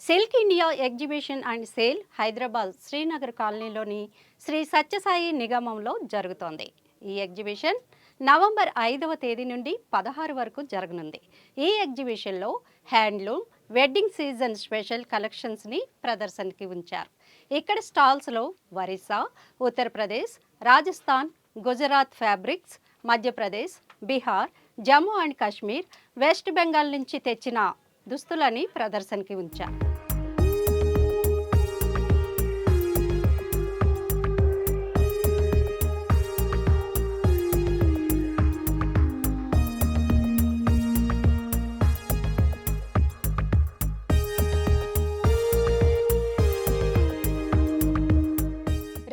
Silk India exhibition and sale Hyderabad Srinagar కాలనీలోని శ్రీ సత్యసాయి నిగమంలో జరుగుతోంది. ఈ ఎగ్జిబిషన్ నవంబర్ 5వ తేదీ నుండి 16 వరకు జరగనుంది. ఈ ఎగ్జిబిషన్లో హ్యాండ్లూమ్, వెడ్డింగ్ సీజన్ స్పెషల్ కలెక్షన్స్ని ప్రదర్శనకి ఉంచారు. ఇక్కడ స్టాల్స్లో Orissa, Uttar Pradesh, Rajasthan, Gujarat fabrics, Madhya Pradesh, Bihar, Jammu and Kashmir, West Bengal నుంచి తెచ్చిన దుస్తులని ప్రదర్శనకి ఉంచారు.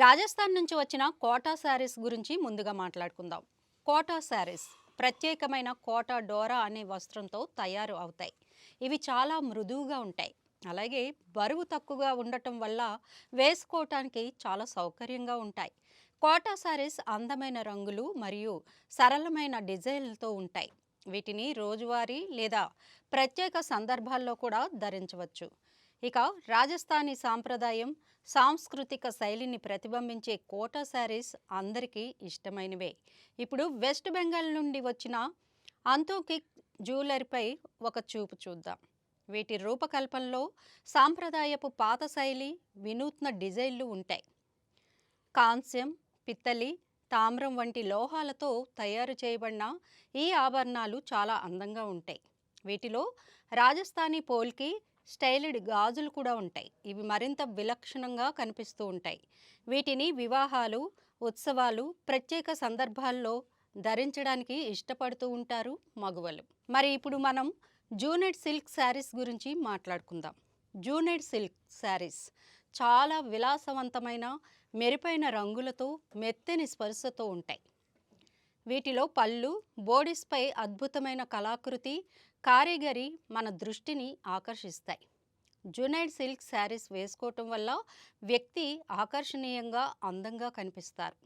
రాజస్థాన్ నుంచి వచ్చిన కోటా శారీస్ గురించి ముందుగా మాట్లాడుకుందాం. కోటా శారీస్ ప్రత్యేకమైన కోటా డోరా అనే వస్త్రంతో తయారు అవుతాయి. ఇవి చాలా మృదువుగా ఉంటాయి. అలాగే బరువు తక్కువగా ఉండటం వల్ల వేసుకోవటానికి చాలా సౌకర్యంగా ఉంటాయి. కోటా శారీస్ అందమైన రంగులు మరియు సరళమైన డిజైన్లతో ఉంటాయి. వీటిని రోజువారీ లేదా ప్రత్యేక సందర్భాల్లో కూడా ధరించవచ్చు. ఇక రాజస్థానీ సాంప్రదాయం, సాంస్కృతిక శైలిని ప్రతిబింబించే కోటా శారీస్ అందరికీ ఇష్టమైనవే. ఇప్పుడు వెస్ట్ బెంగాల్ నుండి వచ్చిన అంతోకిక్ జ్యువెలరీపై ఒక చూపు చూద్దాం. వీటి రూపకల్పనలో సాంప్రదాయపు పాత శైలి, వినూత్న డిజైన్లు ఉంటాయి. కాంస్యం, పిత్తలి, తామ్రం వంటి లోహాలతో తయారు చేయబడిన ఈ ఆభరణాలు చాలా అందంగా ఉంటాయి. వీటిలో రాజస్థానీ పోల్కి స్టైల్డ్ గాజులు కూడా ఉంటాయి. ఇవి మరింత విలక్షణంగా కనిపిస్తూ ఉంటాయి. వీటిని వివాహాలు, ఉత్సవాలు, ప్రత్యేక సందర్భాల్లో ధరించడానికి ఇష్టపడుతూ ఉంటారు మగువలు. మరి ఇప్పుడు మనం జూనెడ్ సిల్క్ శారీస్ గురించి మాట్లాడుకుందాం. జూనెడ్ సిల్క్ శారీస్ చాలా విలాసవంతమైన, మెరుపైన రంగులతో, మెత్తని స్పర్శతో ఉంటాయి. వీటిలో పళ్ళు, బోడీస్పై అద్భుతమైన కళాకృతి, కారిగరీ మన దృష్టిని ఆకర్షిస్తాయి. జునైడ్ సిల్క్ శారీస్ వేసుకోవటం వల్ల వ్యక్తి ఆకర్షణీయంగా, అందంగా కనిపిస్తారు.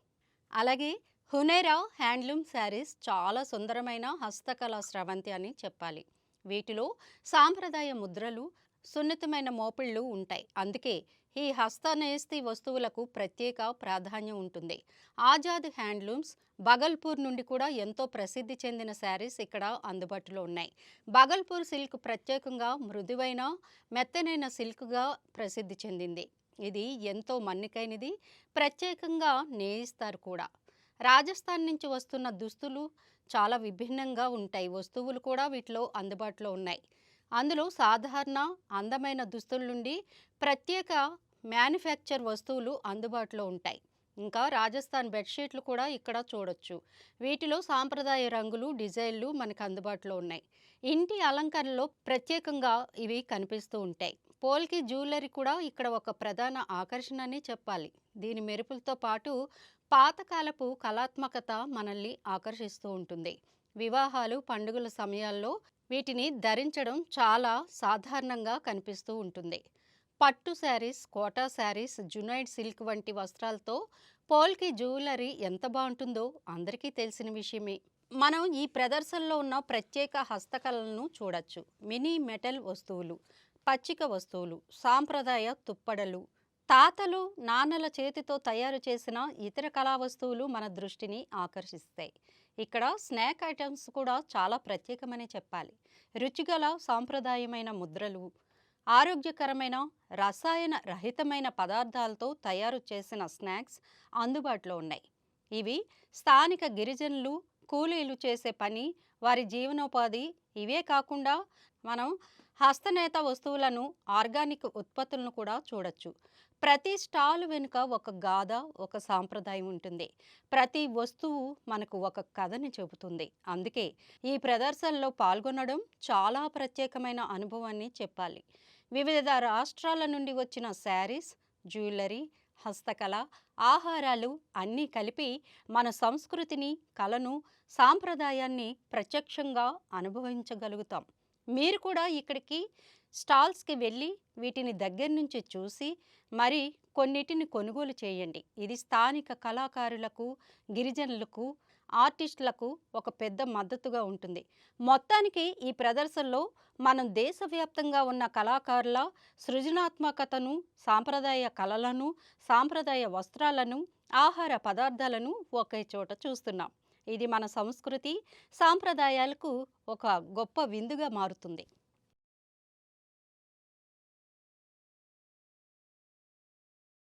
అలాగే హునేరా హ్యాండ్లూమ్ శారీస్ చాలా సుందరమైన హస్తకళా స్రవంతి అని చెప్పాలి. వీటిలో సాంప్రదాయ ముద్రలు, సున్నితమైన మోపిళ్ళు ఉంటాయి. అందుకే ఈ హస్తనేస్తి వస్తువులకు ప్రత్యేక ప్రాధాన్యం ఉంటుంది. ఆజాద్ హ్యాండ్లూమ్స్ బగల్పూర్ నుండి కూడా ఎంతో ప్రసిద్ధి చెందిన శారీస్ ఇక్కడ అందుబాటులో ఉన్నాయి. బగల్పూర్ సిల్క్ ప్రత్యేకంగా మృదువైన, మెత్తనైన సిల్క్గా ప్రసిద్ధి చెందింది. ఇది ఎంతో మన్నికైనది, ప్రత్యేకంగా నేయిస్తారు కూడా. రాజస్థాన్ నుంచి వస్తున్న దుస్తులు చాలా విభిన్నంగా ఉంటాయి. వస్తువులు కూడా వీటిలో అందుబాటులో ఉన్నాయి. అందులో సాధారణ అందమైన దుస్తుల నుండి ప్రత్యేక మ్యానుఫ్యాక్చర్ వస్తువులు అందుబాటులో ఉంటాయి. ఇంకా రాజస్థాన్ బెడ్షీట్లు కూడా ఇక్కడ చూడొచ్చు. వీటిలో సాంప్రదాయ రంగులు, డిజైన్లు మనకు అందుబాటులో ఉన్నాయి. ఇంటి అలంకరణలో ప్రత్యేకంగా ఇవి కనిపిస్తూ ఉంటాయి. పోల్కి జ్యువెలరీ కూడా ఇక్కడ ఒక ప్రధాన ఆకర్షణ అని చెప్పాలి. దీని మెరుపులతో పాటు పాతకాలపు కళాత్మకత మనల్ని ఆకర్షిస్తూ ఉంటుంది. వివాహాలు, పండుగల సమయాల్లో వీటిని ధరించడం చాలా సాధారణంగా కనిపిస్తూ ఉంటుంది. పట్టు శారీస్, కోటా శారీస్, జునైడ్ సిల్క్ వంటి వస్త్రాలతో పోల్కి జ్యువెలరీ ఎంత బాగుంటుందో అందరికీ తెలిసిన విషయమే. మనం ఈ ప్రదర్శనలో ఉన్న ప్రత్యేక హస్తకళలను చూడొచ్చు. మినీ మెటల్ వస్తువులు, పచ్చిక వస్తువులు, సాంప్రదాయ తుప్పడలు, తాతలు, నాన్నల చేతితో తయారు చేసిన ఇతర కళా వస్తువులు మన దృష్టిని ఆకర్షిస్తాయి. ఇక్కడ స్నాక్ ఐటమ్స్ కూడా చాలా ప్రత్యేకమనే చెప్పాలి. రుచిగల సాంప్రదాయమైన ముద్రలు, ఆరోగ్యకరమైన, రసాయన రహితమైన పదార్థాలతో తయారు చేసిన స్నాక్స్ అందుబాటులో ఉన్నాయి. ఇవి స్థానిక గిరిజనులు, కూలీలు చేసే పని, వారి జీవనోపాధి. ఇవే కాకుండా మనం హస్తనేత వస్తువులను, ఆర్గానిక్ ఉత్పత్తులను కూడా చూడొచ్చు. ప్రతి స్టాల్ వెనుక ఒక గాథ, ఒక సాంప్రదాయం ఉంటుంది. ప్రతి వస్తువు మనకు ఒక కథని చెబుతుంది. అందుకే ఈ ప్రదర్శనలో పాల్గొనడం చాలా ప్రత్యేకమైన అనుభవాన్ని చెప్పాలి. వివిధ రాష్ట్రాల నుండి వచ్చిన శారీస్, జ్యువెలరీ, హస్తకళ, ఆహారాలు అన్నీ కలిపి మన సంస్కృతిని, కళను, సాంప్రదాయాన్ని ప్రత్యక్షంగా అనుభవించగలుగుతాం. మీరు కూడా ఇక్కడికి స్టాల్స్కి వెళ్ళి వీటిని దగ్గర నుంచి చూసి మరి కొన్నిటిని కొనుగోలు చేయండి. ఇది స్థానిక కళాకారులకు, గిరిజనులకు ఆర్టిస్టులకు ఒక పెద్ద మద్దతుగా ఉంటుంది. మొత్తానికి ఈ ప్రదర్శనలో మనం దేశవ్యాప్తంగా ఉన్న కళాకారుల సృజనాత్మకతను, సాంప్రదాయ కళలను, సాంప్రదాయ వస్త్రాలను, ఆహార పదార్థాలను ఒకే చోట చూస్తున్నాం. ఇది మన సంస్కృతి, సాంప్రదాయాలకు ఒక గొప్ప విందుగా మారుతుంది.